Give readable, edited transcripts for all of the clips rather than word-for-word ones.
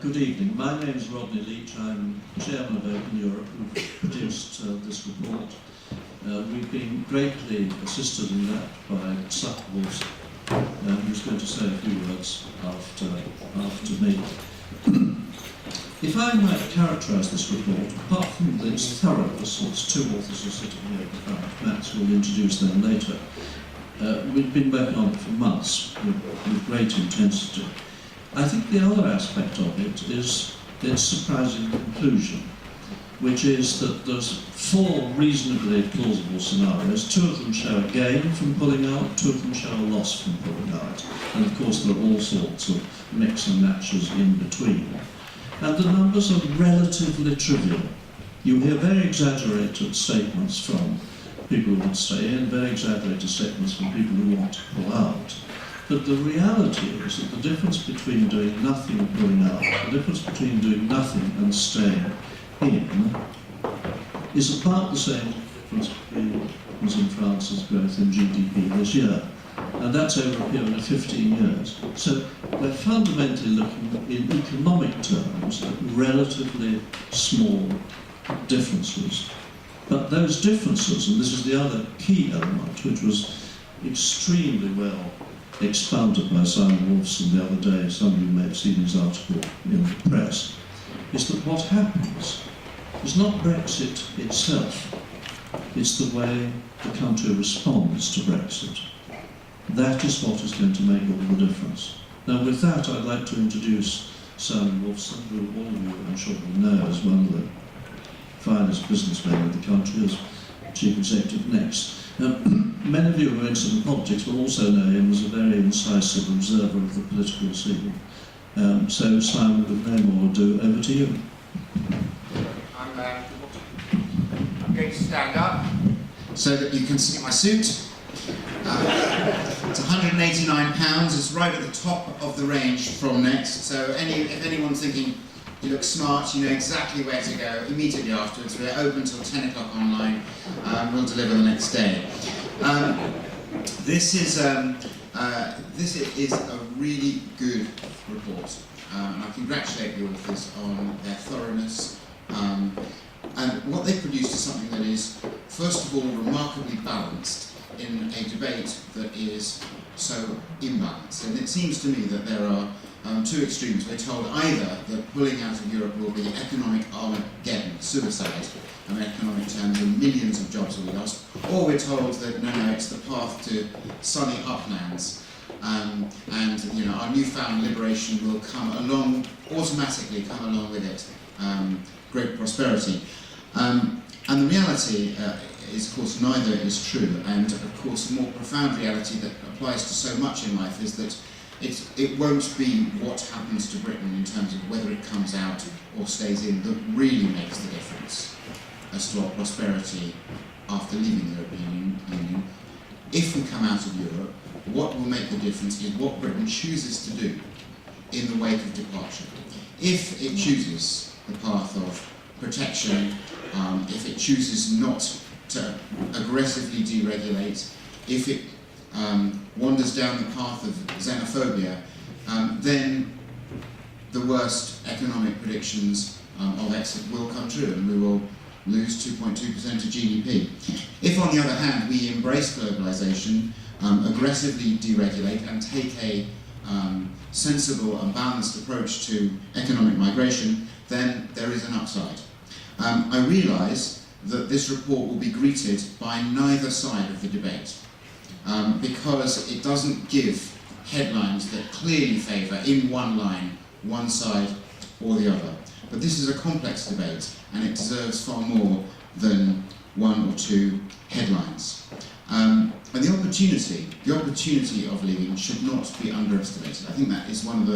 Good evening. My name is Rodney Leach. I'm chairman of Open Europe, who produced this report. We've been greatly assisted in that by Suck Wolfson, who's going to say a few words after me. If I might characterise this report, apart from its thoroughness, its two authors are sitting here at the front, Max will introduce them later, we've been working on it for months with great intensity. I think the other aspect of it is its surprising conclusion, which is that there's 4 reasonably plausible scenarios. 2 of them show a gain from pulling out, 2 of them show a loss from pulling out, and of course there are all sorts of mix and matches in between. And the numbers are relatively trivial. You hear very exaggerated statements from people who want to stay in, very exaggerated statements from people who want to pull out. But the reality is that the difference between doing nothing and pulling out, the difference between doing nothing and staying in, is about the same difference between as in France's growth in GDP this year. And that's over a period of 15 years. So we're fundamentally looking in economic terms at relatively small differences. But those differences, and this is the other key element, which was extremely well expounded by Simon Wolfson the other day, some of you may have seen his article in the press, is that what happens is not Brexit itself, it's the way the country responds to Brexit. That is what is going to make all the difference. Now with that I'd like to introduce Simon Wolfson, who all of you I'm sure will know as one of the finest businessmen in the country, as Chief Executive Next. Many of you who are interested in politics will also know him as a very incisive observer of the political scene. So Simon, with no more ado, over to you. I'm going to stand up so that you can see my suit. It's £189, it's right at the top of the range from Next, so if anyone's thinking you look smart, you know exactly where to go immediately afterwards. We're open until 10 o'clock online, we'll deliver the next day. This is a really good report, and I congratulate the authors on their thoroughness. And what they produced is something that is, first of all, remarkably balanced in a debate that is so imbalanced. And it seems to me that there are 2 extremes. We're told either that pulling out of Europe will be economic Armageddon, suicide, in economic terms, and millions of jobs will be lost, or we're told that no, it's the path to sunny uplands, and you know, our newfound liberation will come along, automatically come along with it, great prosperity. And the reality is, of course, neither is true, and of course the more profound reality that applies to so much in life is that it won't be what happens to Britain in terms of whether it comes out or stays in that really makes the difference as to our prosperity after leaving the European Union. If we come out of Europe, what will make the difference is what Britain chooses to do in the wake of departure. If it chooses the path of protection, if it chooses not to aggressively deregulate, if it wanders down the path of xenophobia, then the worst economic predictions of exit will come true, and we will lose 2.2% of GDP. If, on the other hand, we embrace globalization, aggressively deregulate, and take a sensible and balanced approach to economic migration, then there is an upside. I realise that this report will be greeted by neither side of the debate, because it doesn't give headlines that clearly favour, in one line, one side or the other. But this is a complex debate, and it deserves far more than 1 or 2 headlines. And the opportunity of leaving should not be underestimated. I think that is one of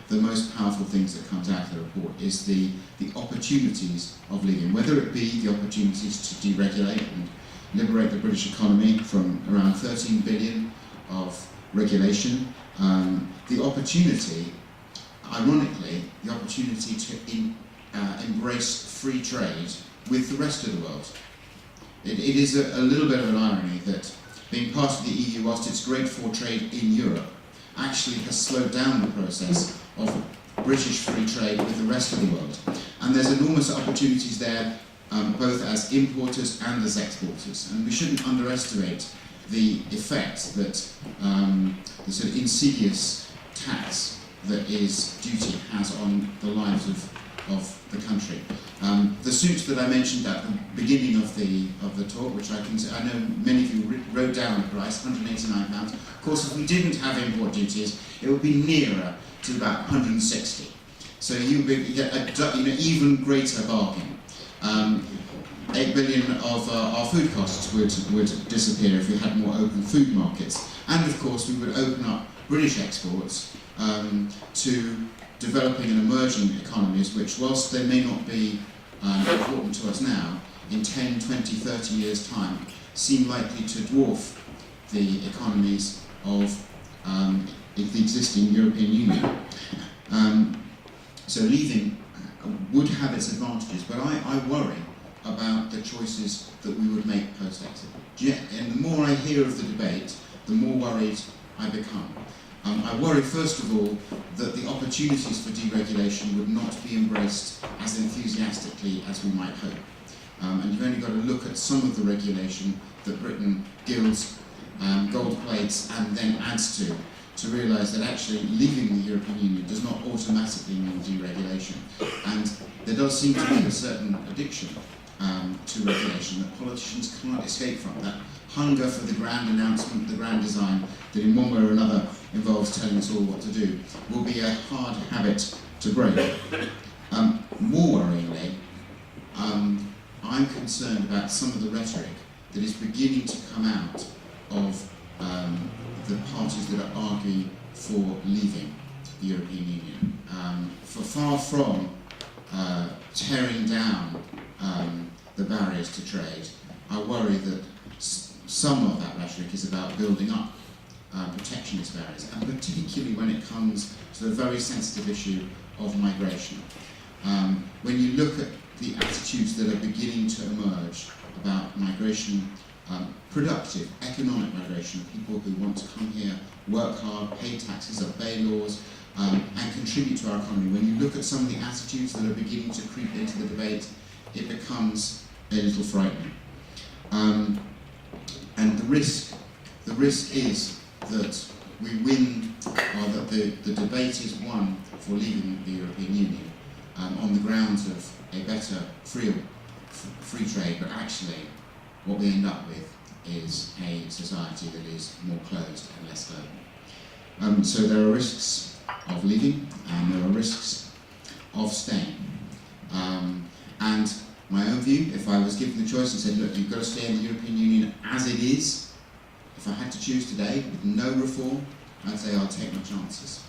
the most powerful things that comes out of the report, is the opportunities of leaving, whether it be the opportunities to deregulate and liberate the British economy from around 13 billion of regulation, the opportunity, ironically, the opportunity to embrace free trade with the rest of the world. It is a little bit of an irony that being part of the EU, whilst it's great for trade in Europe, actually has slowed down the process of British free trade with the rest of the world. And there's enormous opportunities there, both as importers and as exporters. And we shouldn't underestimate the effect that the sort of insidious tax that is duty has on the lives of the country. The suit that I mentioned at the beginning of the talk, which I know many of you wrote down the price, £189. Of course, if we didn't have import duties, it would be nearer to about 160. So you get an even greater bargain. 8 billion of our food costs would disappear if we had more open food markets. And of course, we would open up British exports to developing and emerging economies, which, whilst they may not be important to us now, in 10, 20, 30 years' time, seem likely to dwarf the economies of the existing European Union. So leaving would have its advantages, but I worry about the choices that we would make post-exit. And the more I hear of the debate, the more worried I become. I worry, first of all, that the opportunities for deregulation would not be embraced as enthusiastically as we might hope. And you've only got to look at some of the regulation that Britain gilds, gold plates, and then adds to realise that actually leaving the European Union does not automatically mean deregulation. And there does seem to be a certain addiction to regulation that politicians can't escape from, that hunger for the grand announcement, the grand design, that in one way or another involves telling us all what to do, will be a hard habit to break. More worryingly, I'm concerned about some of the rhetoric that is beginning to come out of the parties that are arguing for leaving the European Union. For far from tearing down the barriers to trade, I worry that some of that rhetoric is about building up protectionist barriers, and particularly when it comes to the very sensitive issue of migration. When you look at the attitudes that are beginning to emerge about migration, productive economic migration, people who want to come here, work hard, pay taxes, obey laws, and contribute to our economy, when you look at some of the attitudes that are beginning to creep into the debate, it becomes a little frightening. And the risk is that we win, or that the debate is won for leaving the European Union on the grounds of a better free trade, but actually what we end up with is a society that is more closed and less global. So there are risks of leaving, and there are risks of staying. And my own view, if I was given the choice and said, look, you've got to stay in the European Union as it is, if I had to choose today with no reform, I'd say I'll take my chances.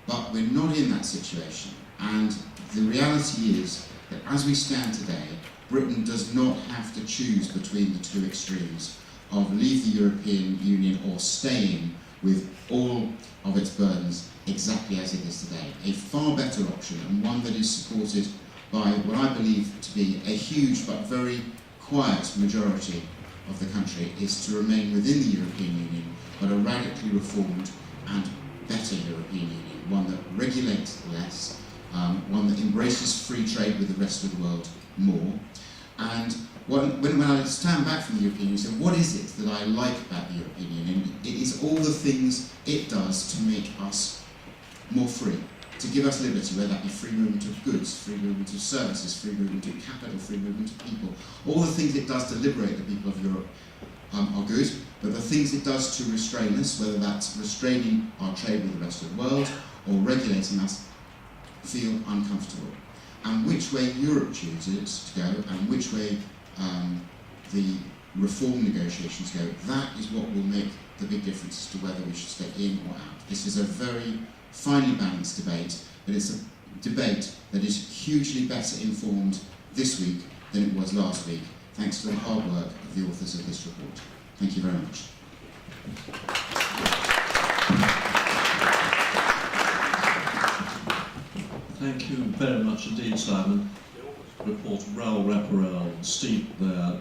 But we're not in that situation, and the reality is that as we stand today, Britain does not have to choose between the two extremes of leave the European Union or staying with all of its burdens exactly as it is today. A far better option, and one that is supported by what I believe to be a huge but very quiet majority of the country, is to remain within the European Union, but a radically reformed and better European Union, one that regulates less, one that embraces free trade with the rest of the world more. And when I stand back from the European Union, say, what is it that I like about the European Union? It is all the things it does to make us more free, to give us liberty, whether that be free movement of goods, free movement of services, free movement of capital, free movement of people. All the things it does to liberate the people of Europe are good, but the things it does to restrain us, whether that's restraining our trade with the rest of the world or regulating us, feel uncomfortable. And which way Europe chooses to go, and which way the reform negotiations go, that is what will make the big difference as to whether we should stay in or out. This is a very finely balanced debate, but it's a debate that is hugely better informed this week than it was last week, thanks to the hard work of the authors of this report. Thank you very much. Thank you very much indeed, Simon. Report Raoul Rapparel and Steve there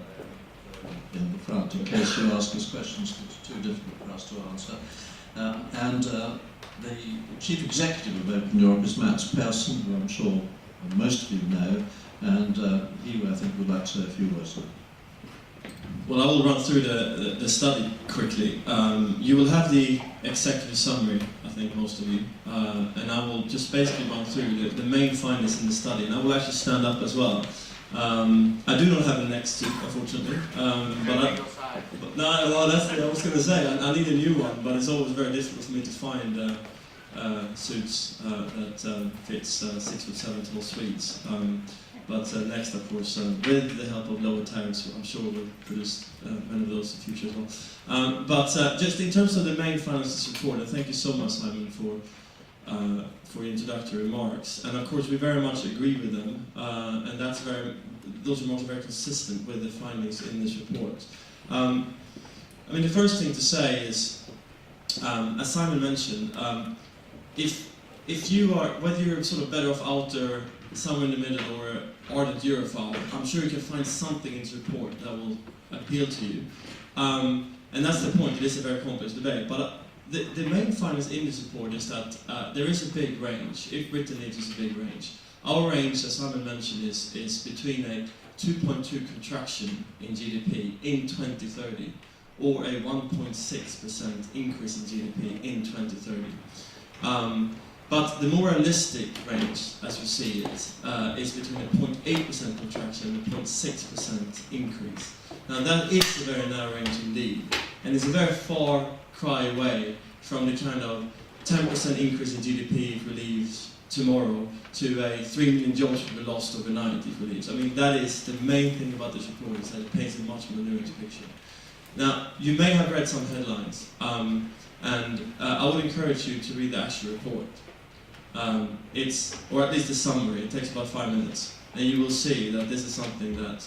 in the front, in case you ask us questions that are too difficult for us to answer. The Chief Executive of Open Europe is Mats Persson, who I'm sure most of you know, and he, I think, would like to say a few words. Well, I will run through the study quickly. You will have the executive summary, I think most of you, and I will just basically run through the main findings in the study, and I will actually stand up as well. I do not have a next seat, unfortunately, but no, well, that's what I was going to say. I need a new one, but it's always very difficult for me to find suits that fits 6'7" tall Swedes. But next, of course, with the help of lower tariffs, I'm sure we'll produce many of those in the future as well. But just in terms of the main findings of this report, and thank you so much, Simon, for your introductory remarks. And of course, we very much agree with them, and those remarks are very consistent with the findings in this report. I mean, the first thing to say is, as Simon mentioned, if you are, whether you're sort of better off outer, somewhere in the middle, or ardent Europhile, I'm sure you can find something in this report that will appeal to you. And that's the point. It is a very complex debate. But the main findings in this report is that there is a big range. If Britain leaves, it's a big range. Our range, as Simon mentioned, is between a 2.2 contraction in GDP in 2030 or a 1.6% increase in GDP in 2030. But the more realistic range, as we see it, is between a 0.8% contraction and a 0.6% increase. Now that is a very narrow range indeed, and it's a very far cry away from the kind of 10% increase in GDP if we leave tomorrow to a 3 million jobs will be lost overnight if we leave. I mean, that is the main thing about this report, is that it paints a much more nuanced picture. Now, you may have read some headlines, and I would encourage you to read the actual report. Or at least the summary. It takes about 5 minutes, and you will see that this is something that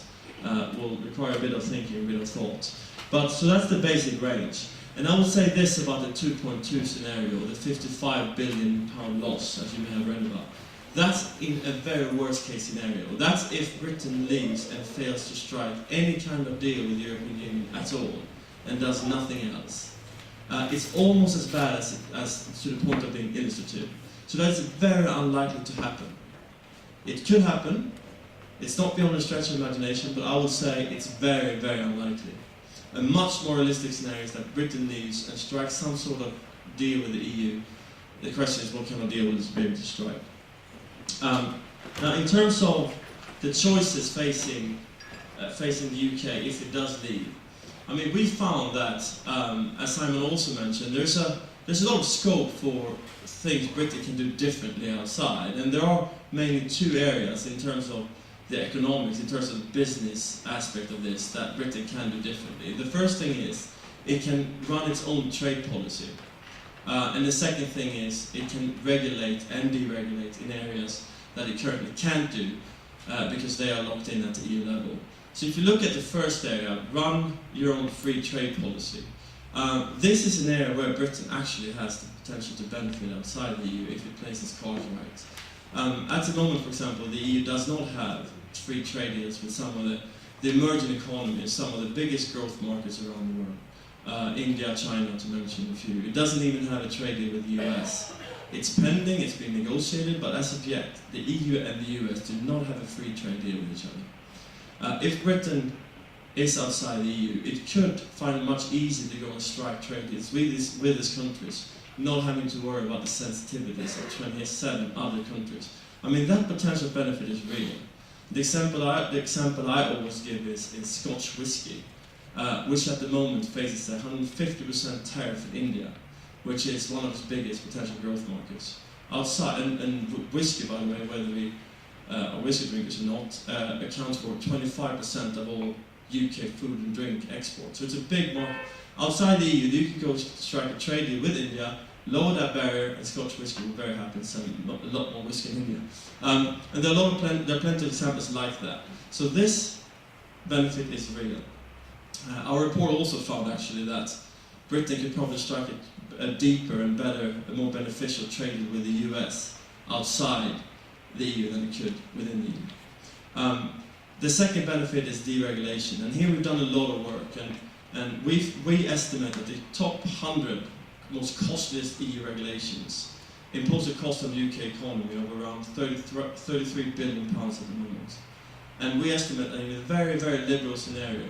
will require a bit of thinking, a bit of thought. But so that's the basic range. And I will say this about the 2.2 scenario, the £55 billion loss, as you may have read about. That's in a very worst case scenario. That's if Britain leaves and fails to strike any kind of deal with the European Union at all, and does nothing else. It's almost as bad as to the point of being illustrative. So that's very unlikely to happen. It could happen. It's not beyond a stretch of imagination, but I would say it's very, very unlikely. A much more realistic scenario is that Britain leaves and strikes some sort of deal with the EU. The question is, what kind of deal will this be able to strike? Now, in terms of the choices facing the UK if it does leave, I mean, we found that, as Simon also mentioned, there's a lot of scope for things Britain can do differently outside, and there are mainly two areas in terms of the economics, in terms of the business aspect of this, that Britain can do differently. The first thing is it can run its own trade policy, and the second thing is it can regulate and deregulate in areas that it currently can't do because they are locked in at the EU level. So if you look at the first area, run your own free trade policy. This is an area where Britain actually has the potential to benefit outside the EU if it plays its cards right. At the moment, for example, the EU does not have free trade deals with some of the emerging economies, some of the biggest growth markets around the world. India, China, to mention a few. It doesn't even have a trade deal with the US. It's pending, it's been negotiated, but as of yet, the EU and the US do not have a free trade deal with each other. If Britain is outside the EU, it could find it much easier to go and strike trade deals with these countries, not having to worry about the sensitivities of 27 other countries. I mean, that potential benefit is real. The example I always give is Scotch whisky, which at the moment faces a 150% tariff in India, which is one of its biggest potential growth markets. Outside, and whisky, by the way, whether we are whisky drinkers or not, accounts for 25% of all UK food and drink exports. So it's a big market. Outside the EU, you can go strike a trade deal with India, lower that barrier, and Scotch whisky will very happy to sell a lot more whisky in India. And there are plenty of examples like that. So this benefit is real. Our report also found actually that Britain could probably strike a deeper and better, a more beneficial trade deal with the US outside the EU than it could within the EU. The second benefit is deregulation, and here we've done a lot of work, and we estimate that the top 100 most costliest EU regulations impose a cost on the UK economy of around £33 billion at the moment. And we estimate that in a very, very liberal scenario,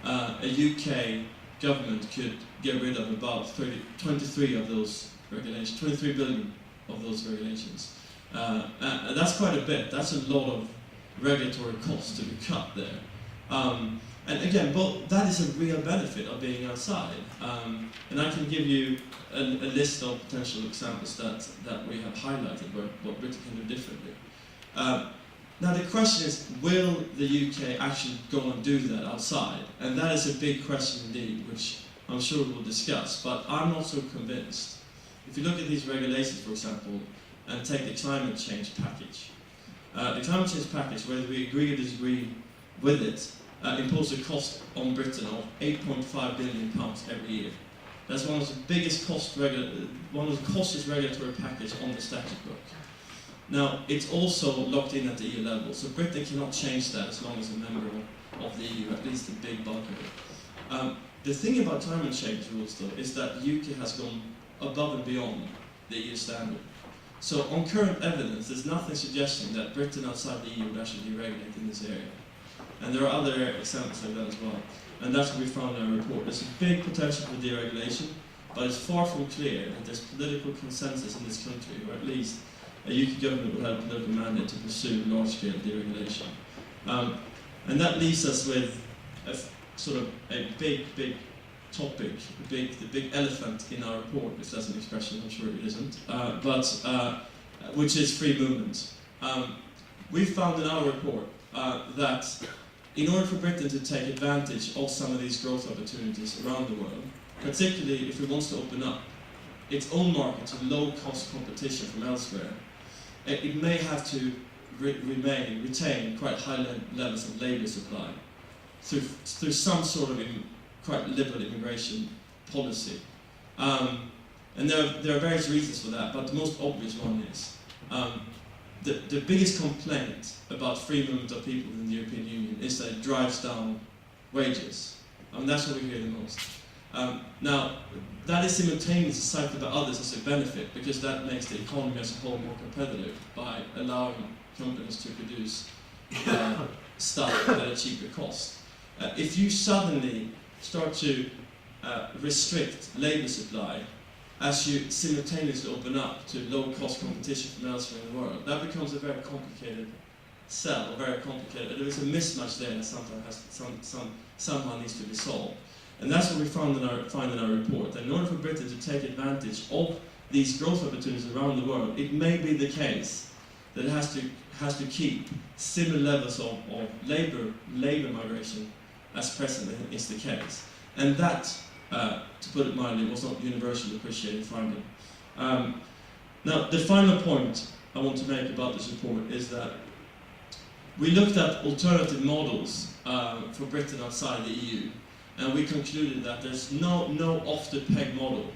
a UK government could get rid of about 23 of those regulations, 23 billion of those regulations. And that's quite a bit. That's a lot of regulatory costs to be cut there. And again, that is a real benefit of being outside. And I can give you a list of potential examples that we have highlighted what Britain can do differently. Now the question is, will the UK actually go and do that outside? And that is a big question indeed, which I'm sure we'll discuss, but I'm not so convinced. If you look at these regulations, for example, and take the climate change package. The climate change package, whether we agree or disagree with it, imposes a cost on Britain of £8.5 billion every year. That's one of the biggest one of the costliest regulatory package on the statute book. Now, it's also locked in at the EU level, so Britain cannot change that as long as a member of the EU, at least the big bulk of it. The thing about climate change rules, though, is that the UK has gone above and beyond the EU standard. So, on current evidence, there's nothing suggesting that Britain outside the EU would actually deregulate in this area. And there are other examples like that as well. And that's what we found in our report. There's a big potential for deregulation, but it's far from clear that there's political consensus in this country, or at least a UK government will have a political mandate to pursue large-scale deregulation. And that leaves us with a big topic, the big elephant in our report, if that's an expression, I'm sure it isn't, which is free movement. We found in our report that in order for Britain to take advantage of some of these growth opportunities around the world, particularly if it wants to open up its own market to low-cost competition from elsewhere, it may have to retain quite high levels of labour supply through some sort of quite liberal immigration policy. And there are various reasons for that, but the most obvious one is the biggest complaint about free movement of people in the European Union is that it drives down wages. That's what we hear the most. Now, that is simultaneously cited by others as a benefit, because that makes the economy as a whole more competitive by allowing companies to produce stuff at a cheaper cost. If you suddenly start to restrict labour supply as you simultaneously open up to low-cost competition from elsewhere in the world, that becomes a very complicated sell, there is a mismatch there that somehow needs to be solved. And that's what we find in our report, that in order for Britain to take advantage of these growth opportunities around the world, it may be the case that it has to keep similar levels of labour migration as present is the case. And that, to put it mildly, was not universally appreciated finding. Now, the final point I want to make about this report is that we looked at alternative models for Britain outside the EU, and we concluded that there's no off-the-peg model.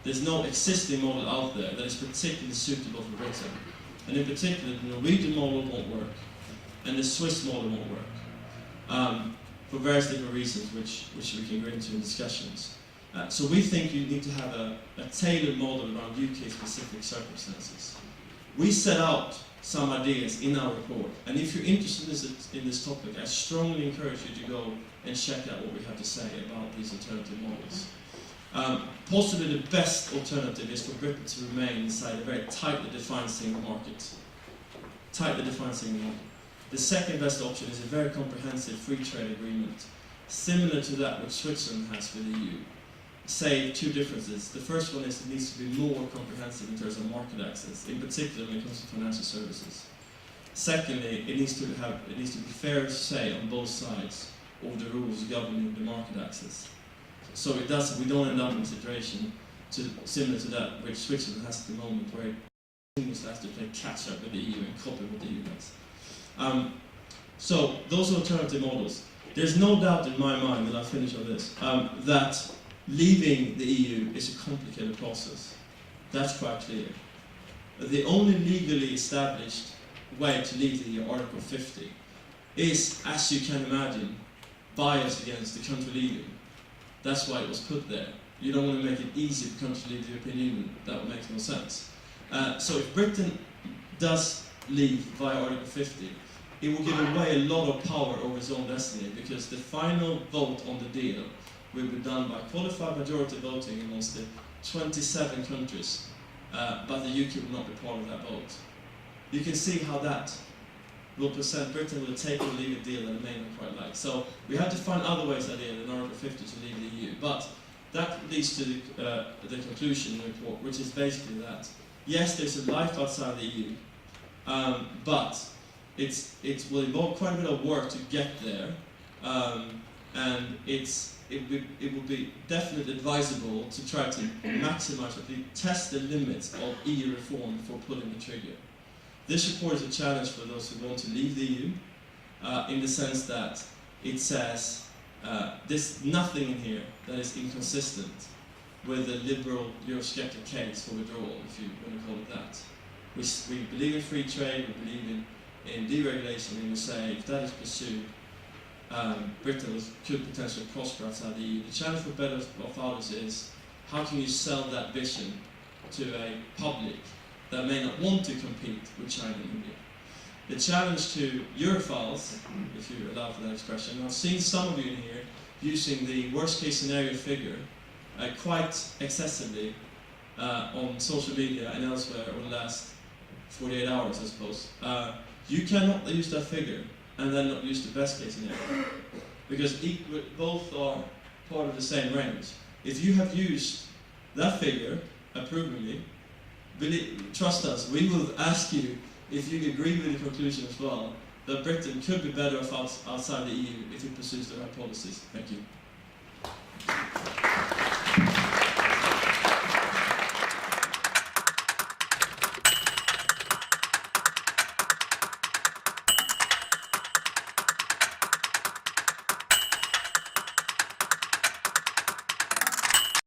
There's no existing model out there that is particularly suitable for Britain. And in particular, the Norwegian model won't work, and the Swiss model won't work, for various different reasons, which we can go into in discussions. So we think you need to have a tailored model around UK-specific circumstances. We set out some ideas in our report, and if you're interested in this topic, I strongly encourage you to go and check out what we have to say about these alternative models. Possibly the best alternative is for Britain to remain inside a very tightly defined single market. The second best option is a very comprehensive free trade agreement, similar to that which Switzerland has with the EU. Say two differences. The first one is it needs to be more comprehensive in terms of market access, in particular when it comes to financial services. Secondly, it needs to be fair to say on both sides of the rules governing the market access. So we don't end up in a situation similar to that which Switzerland has at the moment, where it continues to have to play catch up with the EU and copy what the EU does. So those alternative models. There's no doubt in my mind, and I'll finish on this, that leaving the EU is a complicated process. That's quite clear. The only legally established way to leave the EU, Article 50, is, as you can imagine, biased against the country leaving. That's why it was put there. You don't want to make it easy for countries to leave the European Union. That would make no sense. So if Britain does leave via Article 50, it will give away a lot of power over its own destiny, because the final vote on the deal will be done by qualified majority voting amongst the 27 countries, but the UK will not be part of that vote. You can see how that will present Britain will take or leave a deal that it may not quite like. So we have to find other ways than Article 50 to leave the EU. But that leads to the conclusion in the report, which is basically that, yes, there's a life outside the EU, but it will involve quite a bit of work to get there, and it would be definitely advisable to try to maximize, at least test the limits of EU reform before pulling the trigger. This report is a challenge for those who want to leave the EU, in the sense that it says there's nothing in here that is inconsistent with the liberal Eurosceptic case for withdrawal, if you want to call it that. We believe in free trade, we believe in deregulation, and we say if that is pursued, Britain could potentially prosper outside the EU. The challenge for better of others is, how can you sell that vision to a public that may not want to compete with China and India? The challenge to Europhiles, if you allow for that expression, I've seen some of you in here using the worst case scenario figure quite excessively on social media and elsewhere over the last 48 hours, I suppose. You cannot use that figure and then not use the best case scenario, because both are part of the same range. If you have used that figure approvingly, trust us, we will ask you if you agree with the conclusion as well, that Britain could be better off outside the EU if it pursues the right policies. Thank you.